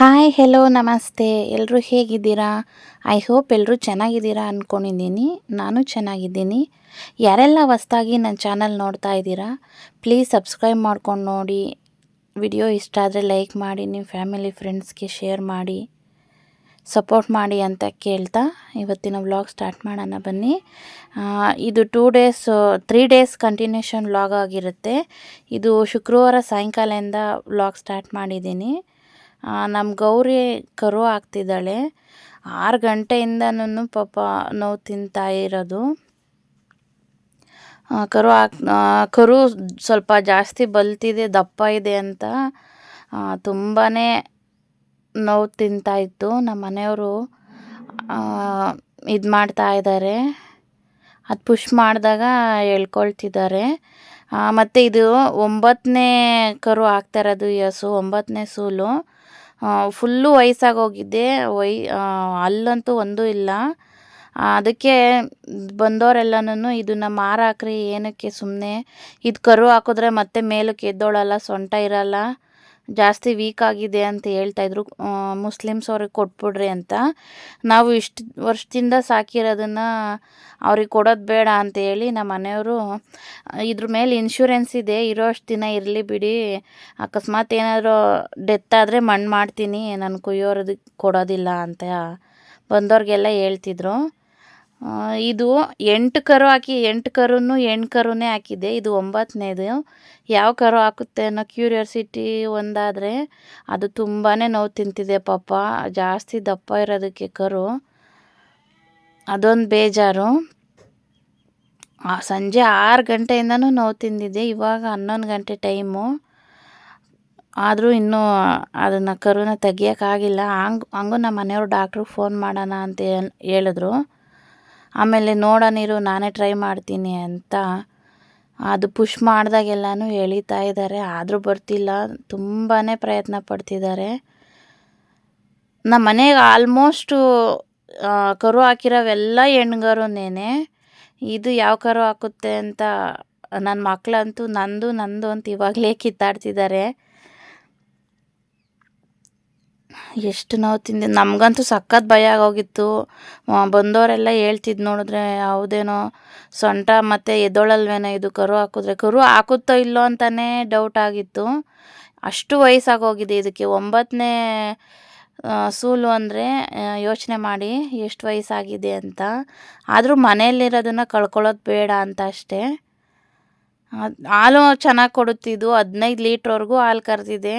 Hi hello ನಮಸ್ತೆ ಎಲ್ಲರೂ ಹೇಗಿದ್ದೀರಾ? ಐ ಹೋಪ್ ಎಲ್ಲರೂ ಚೆನ್ನಾಗಿದ್ದೀರಾ ಅಂದ್ಕೊಂಡಿದ್ದೀನಿ. ನಾನು ಚೆನ್ನಾಗಿದ್ದೀನಿ. ಯಾರೆಲ್ಲ ಹೊಸ್ದಾಗಿ ನನ್ನ ಚಾನಲ್ ನೋಡ್ತಾ ಇದ್ದೀರಾ ಪ್ಲೀಸ್ ಸಬ್ಸ್ಕ್ರೈಬ್ ಮಾಡ್ಕೊಂಡು ನೋಡಿ. ವಿಡಿಯೋ ಇಷ್ಟ ಆದರೆ ಲೈಕ್ ಮಾಡಿ, ನಿಮ್ಮ ಫ್ಯಾಮಿಲಿ ಫ್ರೆಂಡ್ಸ್ಗೆ ಶೇರ್ ಮಾಡಿ, ಸಪೋರ್ಟ್ ಮಾಡಿ ಅಂತ ಕೇಳ್ತಾ ಇವತ್ತಿನ ವ್ಲಾಗ್ ಸ್ಟಾರ್ಟ್ ಮಾಡೋಣ ಬನ್ನಿ. ಇದು 3 ಡೇಸ್ ಕಂಟಿನ್ಯೂಷನ್ ವ್ಲಾಗ್ ಆಗಿರುತ್ತೆ. ಇದು ಶುಕ್ರವಾರ ಸಾಯಂಕಾಲದಿಂದ ವ್ಲಾಗ್ ಸ್ಟಾರ್ಟ್ ಮಾಡಿದ್ದೀನಿ. ನಮ್ಮ ಗೌರಿ ಕರು ಆಗ್ತಿದ್ದಾಳೆ. 6 ಗಂಟೆಯಿಂದನೂ ಪಾಪ ನೋವು ತಿಂತಾ ಇರೋದು. ಕರು ಸ್ವಲ್ಪ ಜಾಸ್ತಿ ಬಲ್ತಿದೆ, ದಪ್ಪ ಇದೆ ಅಂತ ತುಂಬಾ ನೋವು ತಿಂತಾಯಿತ್ತು. ನಮ್ಮ ಮನೆಯವರು ಇದು ಮಾಡ್ತಾ ಇದ್ದಾರೆ, ಅದು ಪುಷ್ ಮಾಡಿದಾಗ ಎಳ್ಕೊಳ್ತಿದ್ದಾರೆ. ಮತ್ತು ಇದು 9ನೇ ಕರು ಆಗ್ತಾ ಇರೋದು, ಈ ಹಸು 9ನೇ ಸೂಲು. ಫುಲ್ಲು ವಯಸ್ಸಾಗೋಗಿದೆ, ಅಲ್ಲಂತೂ ಒಂದೂ ಇಲ್ಲ. ಅದಕ್ಕೆ ಬಂದವರೆಲ್ಲನೂ ಇದನ್ನು ಮಾರಾಕ್ರಿ, ಏನಕ್ಕೆ ಸುಮ್ಮನೆ ಇದು ಕರು ಹಾಕಿದ್ರೆ ಮತ್ತೆ ಮೇಲಕ್ಕೆ ಎದ್ದೋಳಲ್ಲ, ಸೊಂಟ ಇರಲ್ಲ, ಜಾಸ್ತಿ ವೀಕ್ ಆಗಿದೆ ಅಂತ ಹೇಳ್ತಾಯಿದ್ರು. ಮುಸ್ಲಿಮ್ಸ್ ಅವ್ರಿಗೆ ಕೊಟ್ಬಿಡ್ರಿ ಅಂತ. ನಾವು ಇಷ್ಟು ವರ್ಷದಿಂದ ಸಾಕಿರೋದನ್ನು ಅವ್ರಿಗೆ ಕೊಡೋದು ಬೇಡ ಅಂತ ಹೇಳಿ ನಮ್ಮ ಮನೆಯವರು ಇದ್ರ ಮೇಲೆ ಇನ್ಶೂರೆನ್ಸ್ ಇದೆ, ಇರೋಷ್ಟು ದಿನ ಇರಲಿ ಬಿಡಿ, ಅಕಸ್ಮಾತ್ ಏನಾದರೂ ಡೆತ್ ಆದರೆ ಮಣ್ಣು ಮಾಡ್ತೀನಿ, ನಾನು ಕುಯ್ಯೋರದಕ್ಕೆ ಕೊಡೋದಿಲ್ಲ ಅಂತ ಬಂದವ್ರಿಗೆಲ್ಲ ಹೇಳ್ತಿದ್ರು. ಇದು 8 ಕರು ಹಾಕಿ 8 ಕರುನೂ ಹೆಣ್ಣು ಕರುನೇ ಹಾಕಿದೆ. ಇದು 9ನೇದು. ಯಾವ ಕರು ಹಾಕುತ್ತೆ ಅನ್ನೋ ಕ್ಯೂರಿಯಾಸಿಟಿ ಒಂದಾದರೆ ಅದು ತುಂಬಾ ನೋವು ತಿಂತಿದೆ ಪಾಪ, ಜಾಸ್ತಿ ದಪ್ಪ ಇರೋದಕ್ಕೆ ಕರು, ಅದೊಂದು ಬೇಜಾರು. ಸಂಜೆ 6 ಗಂಟೆಯಿಂದನೂ ನೋವು ತಿಂದಿದೆ. ಇವಾಗ 11 ಗಂಟೆ ಟೈಮು, ಆದರೂ ಇನ್ನೂ ಅದನ್ನು ಕರುನ ತೆಗಿಯೋಕ್ಕಾಗಿಲ್ಲ. ಹಂಗೂ ನಮ್ಮ ಮನೆಯವರು ಡಾಕ್ಟ್ರಿಗೆ ಫೋನ್ ಮಾಡೋಣ ಅಂತ ಹೇಳಿದ್ರು. ಆಮೇಲೆ ನೋಡೋಣಿರು, ನಾನೇ ಟ್ರೈ ಮಾಡ್ತೀನಿ ಅಂತ ಅದು ಪುಷ್ ಮಾಡಿದಾಗೆಲ್ಲನೂ ಎಳೀತಾ ಇದ್ದಾರೆ, ಆದರೂ ಬರ್ತಿಲ್ಲ. ತುಂಬಾ ಪ್ರಯತ್ನ ಪಡ್ತಿದ್ದಾರೆ. ನಮ್ಮ ಮನೆಗೆ ಆಲ್ಮೋಸ್ಟು ಕರು ಹಾಕಿರೋವೆಲ್ಲ ಹೆಣ್ಗರುನೇ. ಇದು ಯಾವ ಕರು ಹಾಕುತ್ತೆ ಅಂತ ನನ್ನ ಮಕ್ಕಳಂತೂ ನಂದು ಅಂತ ಇವಾಗಲೇ ಕಿತ್ತಾಡ್ತಿದ್ದಾರೆ. ಎಷ್ಟು ನೋವು ತಿಂದೆ, ನಮಗಂತೂ ಸಖತ್ ಭಯ ಆಗೋಗಿತ್ತು. ಬಂದವರೆಲ್ಲ ಹೇಳ್ತಿದ್ದು ನೋಡಿದ್ರೆ, ಹೌದೇನೋ ಸೊಂಟ ಮತ್ತು ಎದ್ದೊಳಲ್ವೇನೋ ಇದು ಕರು ಹಾಕಿದ್ರೆ, ಕರು ಹಾಕುತ್ತೋ ಇಲ್ಲೋ ಅಂತಲೇ ಡೌಟ್ ಆಗಿತ್ತು. ಅಷ್ಟು ವಯಸ್ಸಾಗೋಗಿದೆ ಇದಕ್ಕೆ. 9ನೇ ಸೂಲು ಅಂದರೆ ಯೋಚನೆ ಮಾಡಿ ಎಷ್ಟು ವಯಸ್ಸಾಗಿದೆ ಅಂತ. ಆದರೂ ಮನೆಯಲ್ಲಿರೋದನ್ನು ಕಳ್ಕೊಳ್ಳೋದು ಬೇಡ ಅಂತ ಅಷ್ಟೇ. ಹಾಲು ಚೆನ್ನಾಗಿ ಕೊಡುತ್ತಿದ್ದು, 15 ಲೀಟ್ರ್ವರೆಗೂ ಹಾಲು ಕರೆದಿದೆ,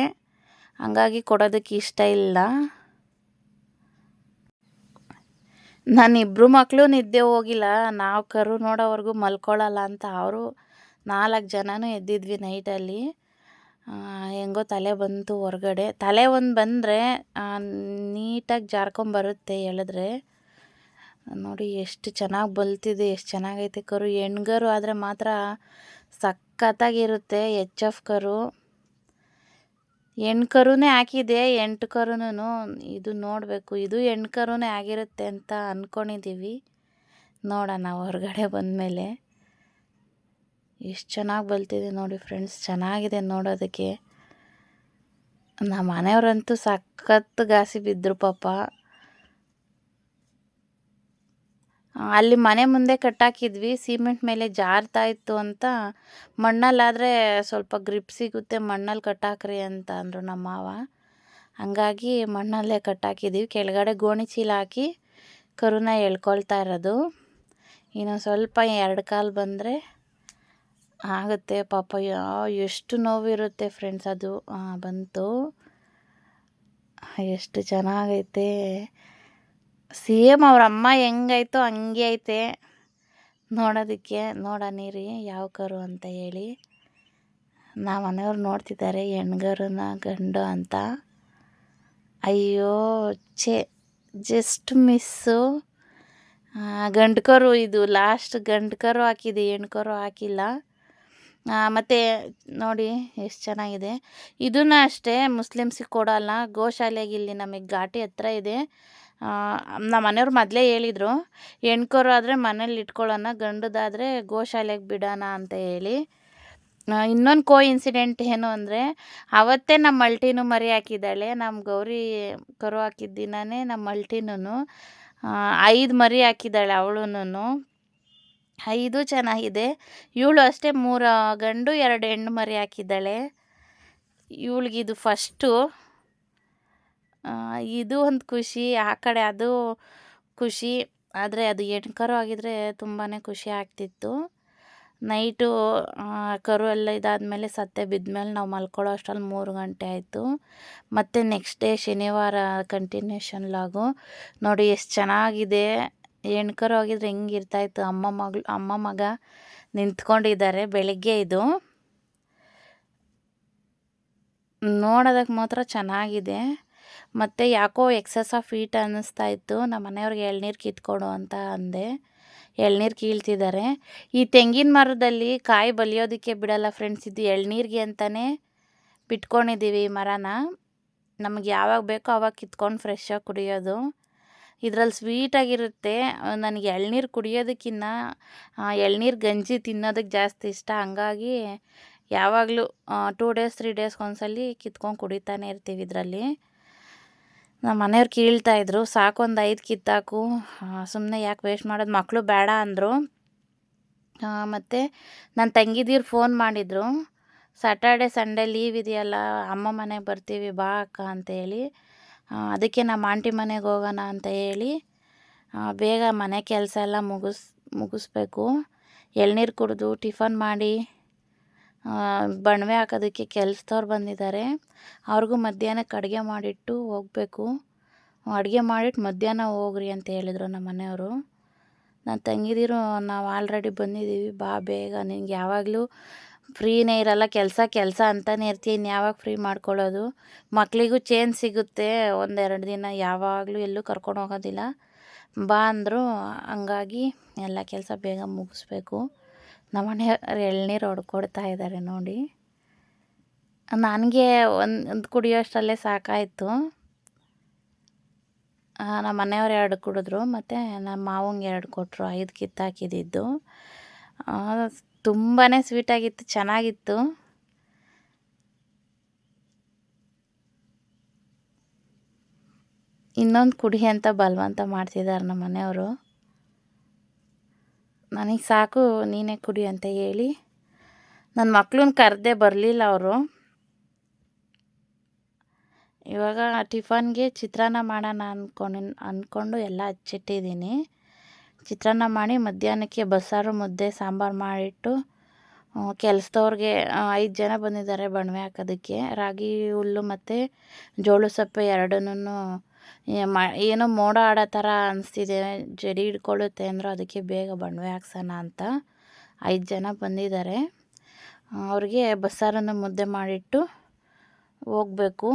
ಹಂಗಾಗಿ ಕೊಡೋದಕ್ಕೆ ಇಷ್ಟ ಇಲ್ಲ. ನನ್ನ 2 ಮಕ್ಕಳು ನಿದ್ದೆ ಹೋಗಿಲ್ಲ, ನಾವು ಕರು ನೋಡೋವರೆಗೂ ಮಲ್ಕೊಳ್ಳಲ್ಲ ಅಂತ ಅವರು 4 ಜನನೂ ಎದ್ದಿದ್ವಿ ನೈಟಲ್ಲಿ. ಹೆಂಗೋ ತಲೆ ಬಂತು ಹೊರಗಡೆ. ತಲೆ ಒಂದು ಬಂದರೆ ನೀಟಾಗಿ ಜಾರ್ಕೊಂಬರುತ್ತೆ ಎಳೆದ್ರೆ. ನೋಡಿ ಎಷ್ಟು ಚೆನ್ನಾಗಿ ಬಲ್ತಿದೆ, ಎಷ್ಟು ಚೆನ್ನಾಗೈತೆ ಕರು. ಹೆಣ್ಗರು ಆದರೆ ಮಾತ್ರ ಸಖತ್ತಾಗಿರುತ್ತೆ. HF ಕರು, ಹೆಣ್ಣು ಕರುನೇ ಹಾಕಿದೆ. 8 ಕರುನೂ ಇದು ನೋಡಬೇಕು, ಇದು ಹೆಣ್ಣು ಕರುನೇ ಆಗಿರುತ್ತೆ ಅಂತ ಅಂದ್ಕೊಂಡಿದ್ದೀವಿ. ನೋಡೋಣ ಹೊರಗಡೆ ಬಂದಮೇಲೆ. ಎಷ್ಟು ಚೆನ್ನಾಗಿ ಬಲ್ತಿದೆ ನೋಡಿ ಫ್ರೆಂಡ್ಸ್, ಚೆನ್ನಾಗಿದೆ ನೋಡೋದಕ್ಕೆ. ನಮ್ಮ ಮನೆಯವರಂತೂ ಸಖತ್ ಗಾಸಿ ಬಿದ್ದರು ಪಾಪ. ಅಲ್ಲಿ ಮನೆ ಮುಂದೆ ಕಟ್ಟಾಕಿದ್ವಿ, ಸಿಮೆಂಟ್ ಮೇಲೆ ಜಾರ್ತಾ ಇತ್ತು ಅಂತ. ಮಣ್ಣಲ್ಲಾದರೆ ಸ್ವಲ್ಪ ಗ್ರಿಪ್ ಸಿಗುತ್ತೆ, ಮಣ್ಣಲ್ಲಿ ಕಟ್ಟಾಕ್ರಿ ಅಂತ ಅಂದರು ನಮ್ಮ ಮಾವ. ಹಂಗಾಗಿ ಮಣ್ಣಲ್ಲೇ ಕಟ್ಟಾಕಿದ್ದೀವಿ. ಕೆಳಗಡೆ ಗೋಣಿ ಚೀಲ ಹಾಕಿ ಕರುನ ಎಳ್ಕೊಳ್ತಾ ಇರೋದು. ಇನ್ನು ಸ್ವಲ್ಪ 2 ಕಾಲು ಬಂದರೆ ಆಗುತ್ತೆ ಪಾಪ. ಎಷ್ಟು ನೋವಿರುತ್ತೆ ಫ್ರೆಂಡ್ಸ್. ಅದು ಬಂತು, ಎಷ್ಟು ಚೆನ್ನಾಗೈತೆ. ಸೇಮ್ ಅವ್ರ ಅಮ್ಮ ಹೆಂಗೈತೋ ಹಂಗೆ ಐತೆ ನೋಡೋದಕ್ಕೆ. ನೋಡೋಣಿರಿ ಯಾವ ಕರು ಅಂತ ಹೇಳಿ. ನಮ್ಮ ಮನೆಯವ್ರು ನೋಡ್ತಿದ್ದಾರೆ ಹೆಣ್ಗರುನ ಗಂಡು ಅಂತ. ಅಯ್ಯೋ ಜಸ್ಟ್ ಮಿಸ್ಸು. ಗಂಡು ಕರು ಇದು ಲಾಸ್ಟ್ ಗಂಡು ಕರು ಹಾಕಿದೆ, ಹೆಣ್ಣು ಕರು ಹಾಕಿಲ್ಲ. ಮತ್ತು ನೋಡಿ ಎಷ್ಟು ಚೆನ್ನಾಗಿದೆ. ಇದನ್ನು ಅಷ್ಟೇ ಮುಸ್ಲಿಮ್ಸಿಗೆ ಕೊಡೋಲ್ಲ, ಗೋಶಾಲೆಗೆ ಇಲ್ಲಿ ನಮಗೆ ಘಾಟಿ ಹತ್ರ ಇದೆ. ನಮ್ಮ ಮನೆಯವ್ರು ಮೊದಲೇ ಹೇಳಿದರು, ಹೆಣ್ಕರು ಆದರೆ ಮನೇಲಿ ಇಟ್ಕೊಳ್ಳೋಣ, ಗಂಡದಾದರೆ ಗೋಶಾಲೆಗೆ ಬಿಡೋಣ ಅಂತ ಹೇಳಿ. ಇನ್ನೊಂದು ಇನ್ಸಿಡೆಂಟ್ ಏನು ಅಂದರೆ, ಅವತ್ತೇ ನಮ್ಮ ಮಲ್ಟಿನೂ ಮರಿ ಹಾಕಿದ್ದಾಳೆ. ನಮ್ಮ ಗೌರಿ ಕರು ಹಾಕಿದ ದಿನವೇ ನಮ್ಮ ಮಲ್ಟಿನೂ 5 ಮರಿ ಹಾಕಿದ್ದಾಳೆ ಅವಳೂನು. 5 ಚೆನ್ನಾಗಿದೆ. ಇವಳು ಅಷ್ಟೇ 3 ಗಂಡು 2 ಹೆಣ್ಣು ಮರಿ ಹಾಕಿದ್ದಾಳೆ. ಇವಳಿಗಿದು ಫಸ್ಟು. ಇದು ಒಂದು ಖುಷಿ, ಆ ಕಡೆ ಅದು ಖುಷಿ. ಆದರೆ ಅದು ಹೆಣ್ಣು ಕರು ಆಗಿದ್ರೆ ತುಂಬಾ ಖುಷಿ ಆಗ್ತಿತ್ತು. ನೈಟು ಕರು ಎಲ್ಲ ಇದಾದಮೇಲೆ ಸತ್ತೆ ಬಿದ್ಮೇಲೆ ನಾವು ಮಲ್ಕೊಳ್ಳೋ ಅಷ್ಟರಲ್ಲಿ 3 ಗಂಟೆ ಆಯಿತು. ಮತ್ತು ನೆಕ್ಸ್ಟ್ ಡೇ ಶನಿವಾರ ಕಂಟಿನ್ಯೂಷನ್ ಲಾಗು. ನೋಡಿ ಎಷ್ಟು ಚೆನ್ನಾಗಿದೆ. ಹೆಣ್ಣು ಕರು ಆಗಿದ್ರೆ ಹೆಂಗಿರ್ತಾಯಿತ್ತು. ಅಮ್ಮ ಮಗ ನಿಂತ್ಕೊಂಡಿದ್ದಾರೆ. ಬೆಳಗ್ಗೆ ಇದು ನೋಡೋದಕ್ಕೆ ಮಾತ್ರ ಚೆನ್ನಾಗಿದೆ. ಮತ್ತು ಯಾಕೋ ಎಕ್ಸಸ್ ಆಫ್ ಹೀಟ್ ಅನ್ನಿಸ್ತಾ ಇತ್ತು. ನಮ್ಮ ಮನೆಯವ್ರಿಗೆ ಎಳ್ನೀರು ಕಿತ್ಕೊಡು ಅಂತ ಅಂದೆ. ಎಳ್ನೀರು ಕೀಳ್ತಿದ್ದಾರೆ. ಈ ತೆಂಗಿನ ಮರದಲ್ಲಿ ಕಾಯಿ ಬಲಿಯೋದಕ್ಕೆ ಬಿಡಲ್ಲ ಫ್ರೆಂಡ್ಸ್. ಇದು ಎಳ್ನೀರಿಗೆ ಅಂತಲೇ ಬಿಟ್ಕೊಂಡಿದ್ದೀವಿ ಈ ಮರನ. ನಮಗೆ ಯಾವಾಗ ಬೇಕೋ ಆವಾಗ ಕಿತ್ಕೊಂಡು ಫ್ರೆಶ್ಶಾಗಿ ಕುಡಿಯೋದು. ಇದರಲ್ಲಿ ಸ್ವೀಟಾಗಿರುತ್ತೆ. ನನಗೆ ಎಳ್ನೀರು ಕುಡಿಯೋದಕ್ಕಿಂತ ಎಳ್ನೀರು ಗಂಜಿ ತಿನ್ನೋದಕ್ಕೆ ಜಾಸ್ತಿ ಇಷ್ಟ. ಹಂಗಾಗಿ ಯಾವಾಗಲೂ 2 ಡೇಸ್ 3 ಡೇಸ್ಗೆ ಒಂದ್ಸಲ ಕಿತ್ಕೊಂಡು ಕುಡಿತಾನೆ ಇರ್ತೀವಿ ಇದರಲ್ಲಿ. ನಮ್ಮ ಮನೆಯವ್ರು ಕೀಳ್ತಾಯಿದ್ರು, ಸಾಕು ಒಂದು 5 ಕಿತ್ತಾಕು, ಸುಮ್ಮನೆ ಯಾಕೆ ವೇಸ್ಟ್ ಮಾಡೋದು. ಮಕ್ಕಳು ಬೇಡ ಅಂದರು. ಮತ್ತು ನನ್ನ ತಂಗಿದೀರು ಫೋನ್ ಮಾಡಿದರು. ಸ್ಯಾಟರ್ಡೆ ಸಂಡೇ ಲೀವ್ ಇದೆಯಲ್ಲ, ಅಮ್ಮ ಮನೆಗೆ ಬರ್ತೀವಿ ಬಾ ಅಕ್ಕ ಅಂತೇಳಿ. ಅದಕ್ಕೆ ನಮ್ಮ ಆಂಟಿ ಮನೆಗೆ ಹೋಗೋಣ ಅಂತ ಹೇಳಿ ಬೇಗ ಮನೆ ಕೆಲಸ ಎಲ್ಲ ಮುಗಿಸ್ಬೇಕು. ಎಳ್ನೀರು ಕುಡಿದು ಟಿಫನ್ ಮಾಡಿ ಬಣವೆ ಹಾಕೋದಕ್ಕೆ ಕೆಲಸದವ್ರು ಬಂದಿದ್ದಾರೆ. ಅವ್ರಿಗೂ ಮಧ್ಯಾಹ್ನಕ್ಕೆ ಅಡುಗೆ ಮಾಡಿಟ್ಟು ಹೋಗಬೇಕು. ಅಡುಗೆ ಮಾಡಿಟ್ಟು ಮಧ್ಯಾಹ್ನ ಹೋಗ್ರಿ ಅಂತ ಹೇಳಿದರು ನಮ್ಮ ಮನೆಯವರು. ನನ್ನ ತಂಗಿದಿರು ನಾವು ಆಲ್ರೆಡಿ ಬಂದಿದ್ದೀವಿ, ಬಾ ಬೇಗ, ನಿನಗೆ ಯಾವಾಗಲೂ ಫ್ರೀನೇ ಇರಲ್ಲ, ಕೆಲಸ ಅಂತಲೇ ಇರ್ತೀಯ, ಇನ್ನು ಯಾವಾಗ ಫ್ರೀ ಮಾಡ್ಕೊಳ್ಳೋದು. ಮಕ್ಕಳಿಗೂ ಚೇಂಜ್ ಸಿಗುತ್ತೆ. 1-2 ದಿನ ಯಾವಾಗಲೂ ಎಲ್ಲೂ ಕರ್ಕೊಂಡು ಹೋಗೋದಿಲ್ಲ, ಬಾ ಅಂದರು. ಹಂಗಾಗಿ ಎಲ್ಲ ಕೆಲಸ ಬೇಗ ಮುಗಿಸ್ಬೇಕು. ನಮ್ಮ ಮನೆಯವ್ರು ಎಳ್ನೀರು ಹೊಡ್ಕೊಡ್ತಾ ಇದ್ದಾರೆ ನೋಡಿ. ನನಗೆ ಒಂದು ಕುಡಿಯೋಷ್ಟರಲ್ಲೇ ಸಾಕಾಯಿತು. ನಮ್ಮ ಮನೆಯವ್ರು 2 ಕುಡಿದ್ರು, ಮತ್ತು ನಮ್ಮ ಮಾವಂಗೆ 2 ಕೊಟ್ಟರು. 5 ಕಿತ್ತಾಕಿದ್ದು ತುಂಬಾ ಸ್ವೀಟಾಗಿತ್ತು, ಚೆನ್ನಾಗಿತ್ತು. ಇನ್ನೊಂದು ಕುಡಿ ಅಂತ ಬಲವಂತ ಮಾಡ್ತಿದ್ದಾರೆ ನಮ್ಮ ಮನೆಯವರು. ನನಗೆ ಸಾಕು, ನೀನೇ ಕುಡಿ ಅಂತ ಹೇಳಿ ನನ್ನ ಮಕ್ಳನ್ನ ಕರೆದೇ ಬರಲಿಲ್ಲ ಅವರು. ಇವಾಗ ಟಿಫನ್ಗೆ ಚಿತ್ರಾನ್ನ ಮಾಡೋಣ ಅಂದ್ಕೊಂಡು ಎಲ್ಲ ಹಚ್ಚಿಟ್ಟಿದ್ದೀನಿ. ಚಿತ್ರಾನ್ನ ಮಾಡಿ ಮಧ್ಯಾಹ್ನಕ್ಕೆ ಬಸ್ಸಾರು ಮುದ್ದೆ ಸಾಂಬಾರು ಮಾಡಿಟ್ಟು ಕೆಲಸದವ್ರಿಗೆ 5 ಜನ ಬಂದಿದ್ದಾರೆ ಬಣವೆ ಹಾಕೋದಕ್ಕೆ. ರಾಗಿ ಹುಲ್ಲು ಮತ್ತು ಜೋಳದ ಸೊಪ್ಪು ಎರಡನ್ನೂ ಏನೋ ಮೋಡ ಆಡೋ ಥರ ಅನಿಸ್ತಿದೆ, ಜಡಿ ಹಿಡ್ಕೊಳ್ಳುತ್ತೆ ಅಂದರು. ಅದಕ್ಕೆ ಬೇಗ ಬಣವೆ ಹಾಕ್ಸೋಣ ಅಂತ 5 ಜನ ಬಂದಿದ್ದಾರೆ. ಅವ್ರಿಗೆ ಬಸ್ಸಾರನ್ನು ಮುದ್ದೆ ಮಾಡಿಟ್ಟು ಹೋಗಬೇಕು.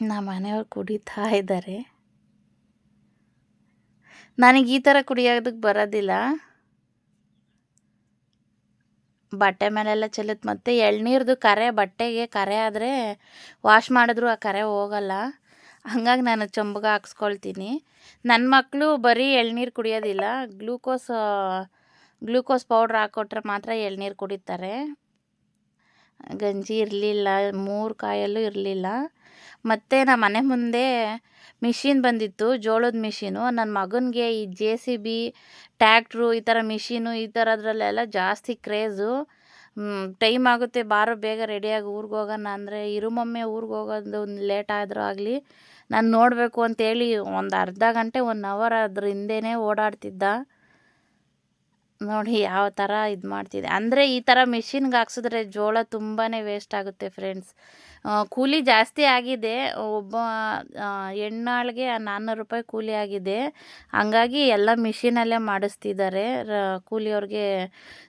ನಮ್ಮ ಮನೆಯವ್ರು ಕುಡಿತಾ ಇದ್ದಾರೆ. ನನಗೆ ಈ ಥರ ಕುಡಿಯೋದಕ್ಕೆ ಬರೋದಿಲ್ಲ. ಬಟ್ಟೆ ಮೇಲೆಲ್ಲ ಚೆಲ್ಲುತ್ತೆ. ಮತ್ತು ಎಳ್ನೀರ್ದು ಕರೆ ಬಟ್ಟೆಗೆ ಕರೆ ಆದರೆ ವಾಶ್ ಮಾಡಿದ್ರೂ ಆ ಕರೆ ಹೋಗಲ್ಲ. ಹಾಗಾಗಿ ನಾನು ಚೊಂಬಗೆ ಹಾಕ್ಸ್ಕೊಳ್ತೀನಿ. ನನ್ನ ಮಕ್ಕಳು ಬರೀ ಎಳ್ನೀರು ಕುಡಿಯೋದಿಲ್ಲ, ಗ್ಲೂಕೋಸ್ ಪೌಡ್ರ್ ಹಾಕ್ಕೊಟ್ರೆ ಮಾತ್ರ ಎಳ್ನೀರು ಕುಡಿತಾರೆ. ಗಂಜಿ ಇರಲಿಲ್ಲ, 3 ಕಾಯಲ್ಲೂ ಇರಲಿಲ್ಲ. ಮತ್ತು ನಮ್ಮ ಮನೆ ಮುಂದೆ ಮಿಷಿನ್ ಬಂದಿತ್ತು, ಜೋಳದ ಮಿಷಿನು. ನನ್ನ ಮಗನಿಗೆ ಈ JCB, ಟ್ಯಾಕ್ಟ್ರು, ಈ ಥರ ಮಿಷಿನು, ಈ ಥರದ್ರಲ್ಲೆಲ್ಲ ಜಾಸ್ತಿ ಕ್ರೇಜು. ಟೈಮ್ ಆಗುತ್ತೆ, ಬಾರೋ ಬೇಗ ರೆಡಿಯಾಗಿ ಊರಿಗೆ ಹೋಗೋಣ ಅಂದರೆ, ಇರು ಮಮ್ಮಿ ಊರಿಗೆ ಹೋಗೋದು ಲೇಟ್ ಆದರೂ ಆಗಲಿ, ನಾನು ನೋಡಬೇಕು ಅಂತೇಳಿ ಒಂದು ಅರ್ಧ ಗಂಟೆ 1 ಅವರ್ ಅದ್ರ ಹಿಂದೆನೇ ಓಡಾಡ್ತಿದ್ದ. ನೋಡಿ ಯಾವ ಥರ ಇದು ಮಾಡ್ತಿದೆ ಅಂದರೆ. ಈ ಥರ ಮಿಷಿನ್ಗೆ ಹಾಕ್ಸಿದ್ರೆ ಜೋಳ ತುಂಬಾ ವೇಸ್ಟ್ ಆಗುತ್ತೆ ಫ್ರೆಂಡ್ಸ್. ಕೂಲಿ ಜಾಸ್ತಿ ಆಗಿದೆ. ಒಬ್ಬ ಹೆಣ್ಣಾಳಿಗೆ 400 ರೂಪಾಯಿ ಕೂಲಿ ಆಗಿದೆ. ಹಂಗಾಗಿ ಎಲ್ಲ ಮಿಷಿನಲ್ಲೇ ಮಾಡಿಸ್ತಿದ್ದಾರೆ. ಕೂಲಿಯವ್ರಿಗೆ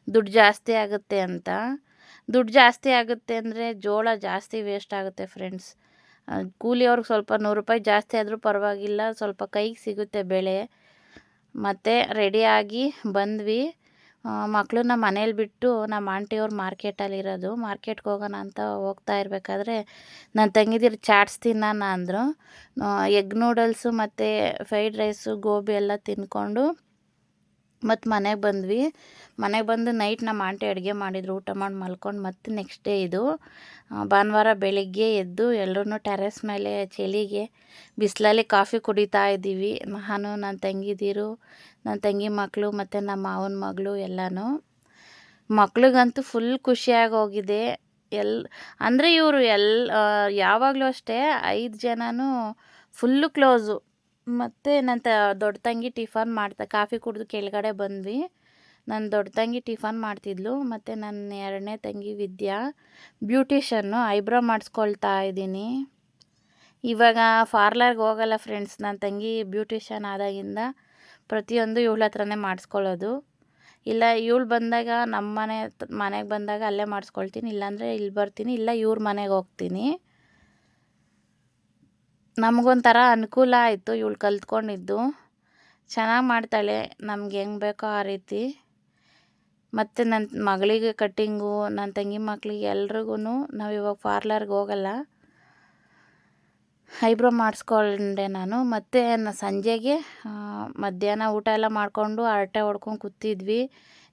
ದುಡ್ಡು ಜಾಸ್ತಿ ಆಗುತ್ತೆ ಅಂತ. ದುಡ್ಡು ಜಾಸ್ತಿ ಆಗುತ್ತೆ ಅಂದರೆ ಜೋಳ ಜಾಸ್ತಿ ವೇಸ್ಟ್ ಆಗುತ್ತೆ ಫ್ರೆಂಡ್ಸ್. ಕೂಲಿಯವ್ರಿಗೆ ಸ್ವಲ್ಪ 100 ರೂಪಾಯಿ ಜಾಸ್ತಿ ಆದರೂ ಪರವಾಗಿಲ್ಲ, ಸ್ವಲ್ಪ ಕೈಗೆ ಸಿಗುತ್ತೆ ಬೆಳೆ. ಮತ್ತು ರೆಡಿಯಾಗಿ ಬಂದ್ವಿ. ಮಕ್ಕಳನ್ನ ಮನೇಲಿ ಬಿಟ್ಟು ನಮ್ಮ ಆಂಟಿಯವ್ರು ಮಾರ್ಕೆಟಲ್ಲಿರೋದು, ಮಾರ್ಕೆಟ್ಗೆ ಹೋಗೋಣ ಅಂತ ಹೋಗ್ತಾ ಇರಬೇಕಾದ್ರೆ ನನ್ನ ತಂಗಿದಿರು ಚಾಟ್ಸ್ ತಿನ್ನೋಣ ಅಂದರು. ಎಗ್ ನೂಡಲ್ಸು ಮತ್ತು ಫ್ರೈಡ್ ರೈಸು ಗೋಬಿ ಎಲ್ಲ ತಿಂದ್ಕೊಂಡು ಮತ್ತು ಮನೆಗೆ ಬಂದ್ವಿ. ಮನೆಗೆ ಬಂದು ನೈಟ್ ನಮ್ಮ ಆಂಟಿ ಅಡುಗೆ ಮಾಡಿದ್ರು. ಊಟ ಮಾಡಿ ಮಲ್ಕೊಂಡು ಮತ್ತೆ ನೆಕ್ಸ್ಟ್ ಡೇ ಇದು ಭಾನುವಾರ ಬೆಳಿಗ್ಗೆ ಎದ್ದು ಎಲ್ಲರೂ ಟೆರೆಸ್ ಮೇಲೆ ಚಳಿಗೆ ಬಿಸಿಲಲ್ಲಿ ಕಾಫಿ ಕುಡಿತಾ ಇದ್ದೀವಿ. ನಾನು, ನನ್ನ ತಂಗಿದಿರು, ನನ್ನ ತಂಗಿ ಮಕ್ಕಳು ಮತ್ತು ನಮ್ಮ ಮಾವನ ಮಗಳು ಎಲ್ಲನೂ. ಮಕ್ಳಿಗಂತೂ ಫುಲ್ ಖುಷಿಯಾಗಿ ಹೋಗಿದೆ. ಅಂದರೆ ಇವರು ಯಾವಾಗಲೂ ಅಷ್ಟೇ 5 ಜನನೂ ಫುಲ್ಲು ಕ್ಲೋಸು. ಮತ್ತು ನನ್ನ ದೊಡ್ಡ ತಂಗಿ ಟಿಫನ್ ಕಾಫಿ ಕುಡಿದು ಕೆಳಗಡೆ ಬಂದ್ವಿ. ನನ್ನ ದೊಡ್ಡ ತಂಗಿ ಟಿಫನ್ ಮಾಡ್ತಿದ್ಲು. ಮತ್ತು ನನ್ನ 2ನೇ ತಂಗಿ ವಿದ್ಯಾ ಬ್ಯೂಟಿಷನ್ನು ಐಬ್ರೋ ಮಾಡಿಸ್ಕೊಳ್ತಾ ಇದ್ದೀನಿ. ಇವಾಗ ಪಾರ್ಲರ್ಗೆ ಹೋಗಲ್ಲ ಫ್ರೆಂಡ್ಸ್. ನನ್ನ ತಂಗಿ ಬ್ಯೂಟಿಷನ್ ಆದಾಗಿಂದ ಪ್ರತಿಯೊಂದು ಇವಳ ಹತ್ರನೇ ಮಾಡಿಸ್ಕೊಳ್ಳೋದು. ಇಲ್ಲ ಇವಳು ಬಂದಾಗ ನಮ್ಮ ಮನೆಗೆ ಬಂದಾಗ ಅಲ್ಲೇ ಮಾಡಿಸ್ಕೊಳ್ತೀನಿ, ಇಲ್ಲಾಂದರೆ ಇಲ್ಲಿ ಬರ್ತೀನಿ, ಇಲ್ಲ ಇವ್ರ ಮನೆಗೆ ಹೋಗ್ತೀನಿ. ನಮಗೊಂಥರ ಅನುಕೂಲ ಆಯಿತು ಇವಳು ಕಲ್ತ್ಕೊಂಡಿದ್ದು. ಚೆನ್ನಾಗಿ ಮಾಡ್ತಾಳೆ, ನಮ್ಗೆ ಹೆಂಗೆ ಬೇಕೋ ಆ ರೀತಿ. ಮತ್ತು ನನ್ನ ಮಗಳಿಗೆ ಕಟ್ಟಿಂಗು, ನನ್ನ ತಂಗಿ ಮಕ್ಕಳಿಗೆ ಎಲ್ರಿಗೂ ನಾವು ಇವಾಗ ಪಾರ್ಲರ್ಗೆ ಹೋಗಲ್ಲ. ಐಬ್ರೋ ಮಾಡಿಸ್ಕೊಂಡೆ ನಾನು. ಮತ್ತು ಸಂಜೆಗೆ ಮಧ್ಯಾಹ್ನ ಊಟ ಎಲ್ಲ ಮಾಡಿಕೊಂಡು ಹರಟೆ ಹೊಡ್ಕೊಂಡು ಕೂತಿದ್ವಿ.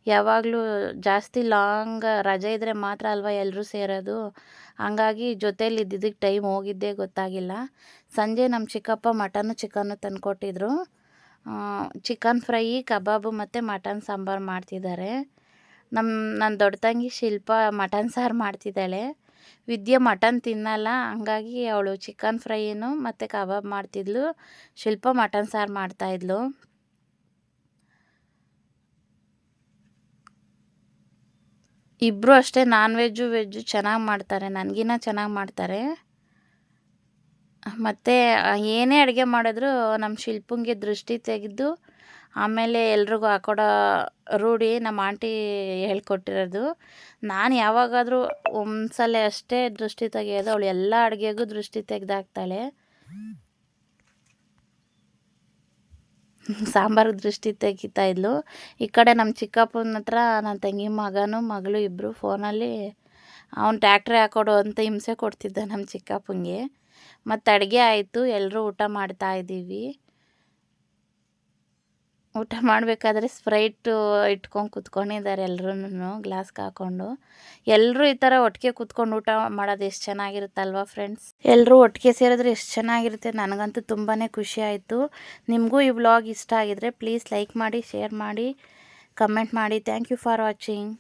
ಯಾವಾಗಲೂ ಜಾಸ್ತಿ ಲಾಂಗ್ ರಜೆ ಇದ್ದರೆ ಮಾತ್ರ ಅಲ್ವಾ ಎಲ್ಲರೂ ಸೇರೋದು. ಹಂಗಾಗಿ ಜೊತೇಲಿ ಇದ್ದಿದ್ದಕ್ಕೆ ಟೈಮ್ ಹೋಗಿದ್ದೇ ಗೊತ್ತಾಗಿಲ್ಲ. ಸಂಜೆ ನಮ್ಮ ಚಿಕ್ಕಪ್ಪ ಮಟನ್ನು ಚಿಕನ್ನು ತಂದುಕೊಟ್ಟಿದ್ರು. ಚಿಕನ್ ಫ್ರೈ, ಕಬಾಬು ಮತ್ತು ಮಟನ್ ಸಾಂಬಾರು ಮಾಡ್ತಿದ್ದಾರೆ. ನನ್ನ ದೊಡ್ಡ ತಂಗಿ ಶಿಲ್ಪ ಮಟನ್ ಸಾರು ಮಾಡ್ತಿದ್ದಾಳೆ. ವಿದ್ಯೆ ಮಟನ್ ತಿನ್ನಲ್ಲ, ಹಂಗಾಗಿ ಅವಳು ಚಿಕನ್ ಫ್ರೈನು ಮತ್ತು ಕಬಾಬ್ ಮಾಡ್ತಿದ್ಲು. ಶಿಲ್ಪ ಮಟನ್ ಸಾರು ಮಾಡ್ತಾಯಿದ್ಲು. ಇಬ್ಬರು ಅಷ್ಟೇ ನಾನ್ ವೆಜ್ಜು ವೆಜ್ಜು ಚೆನ್ನಾಗಿ ಮಾಡ್ತಾರೆ, ನನಗಿನ್ನ ಚೆನ್ನಾಗಿ ಮಾಡ್ತಾರೆ. ಮತ್ತು ಏನೇ ಅಡುಗೆ ಮಾಡಿದ್ರು ನಮ್ಮ ಶಿಲ್ಪಂಗೆ ದೃಷ್ಟಿ ತೆಗೆದು ಆಮೇಲೆ ಎಲ್ರಿಗೂ ಹಾಕೊಡೋ ರೂಢಿ ನಮ್ಮ ಆಂಟಿ ಹೇಳ್ಕೊಟ್ಟಿರೋದು. ನಾನು ಯಾವಾಗಾದರೂ ಒಂದ್ಸಲ ಅಷ್ಟೇ ದೃಷ್ಟಿ ತೆಗೆಯೋದು. ಅವಳು ಎಲ್ಲ ಅಡುಗೆಗೂ ದೃಷ್ಟಿ ತೆಗೆದಾಕ್ತಾಳೆ. ಸಾಂಬಾರಿಗೆ ದೃಷ್ಟಿ ತೆಗಿತಾ ಇದ್ಲು. ಈ ಕಡೆ ನಮ್ಮ ಚಿಕ್ಕಪ್ಪನ ಹತ್ರ ನನ್ನ ತಂಗಿ ಮಗನೂ ಮಗಳು ಇಬ್ಬರು ಫೋನಲ್ಲಿ ಅವ್ನು ಟ್ಯಾಕ್ಟ್ರಿ ಹಾಕೊಡು ಅಂತ ಹಿಂಸೆ ಕೊಡ್ತಿದ್ದ ನಮ್ಮ ಚಿಕ್ಕಪ್ಪನಿಗೆ. ಮತ್ತು ಅಡುಗೆ ಆಯಿತು, ಎಲ್ಲರೂ ಊಟ ಮಾಡ್ತಾ ಇದ್ದೀವಿ. ಊಟ ಮಾಡಬೇಕಾದ್ರೆ ಸ್ಪ್ರೈಟು ಇಟ್ಕೊಂಡು ಕೂತ್ಕೊಂಡಿದ್ದಾರೆ ಎಲ್ಲರೂ ಗ್ಲಾಸ್ಗೆ ಹಾಕ್ಕೊಂಡು. ಎಲ್ಲರೂ ಈ ಥರ ಒಟ್ಟಿಗೆ ಕೂತ್ಕೊಂಡು ಊಟ ಮಾಡೋದು ಎಷ್ಟು ಚೆನ್ನಾಗಿರುತ್ತಲ್ವ ಫ್ರೆಂಡ್ಸ್. ಎಲ್ಲರೂ ಒಟ್ಟಿಗೆ ಸೇರಿದ್ರೆ ಎಷ್ಟು ಚೆನ್ನಾಗಿರುತ್ತೆ. ನನಗಂತೂ ತುಂಬಾ ಖುಷಿ ಆಯಿತು. ನಿಮಗೂ ಈ ವ್ಲಾಗ್ ಇಷ್ಟ ಆಗಿದರೆ ಪ್ಲೀಸ್ ಲೈಕ್ ಮಾಡಿ, ಶೇರ್ ಮಾಡಿ, ಕಮೆಂಟ್ ಮಾಡಿ. Thank you for watching.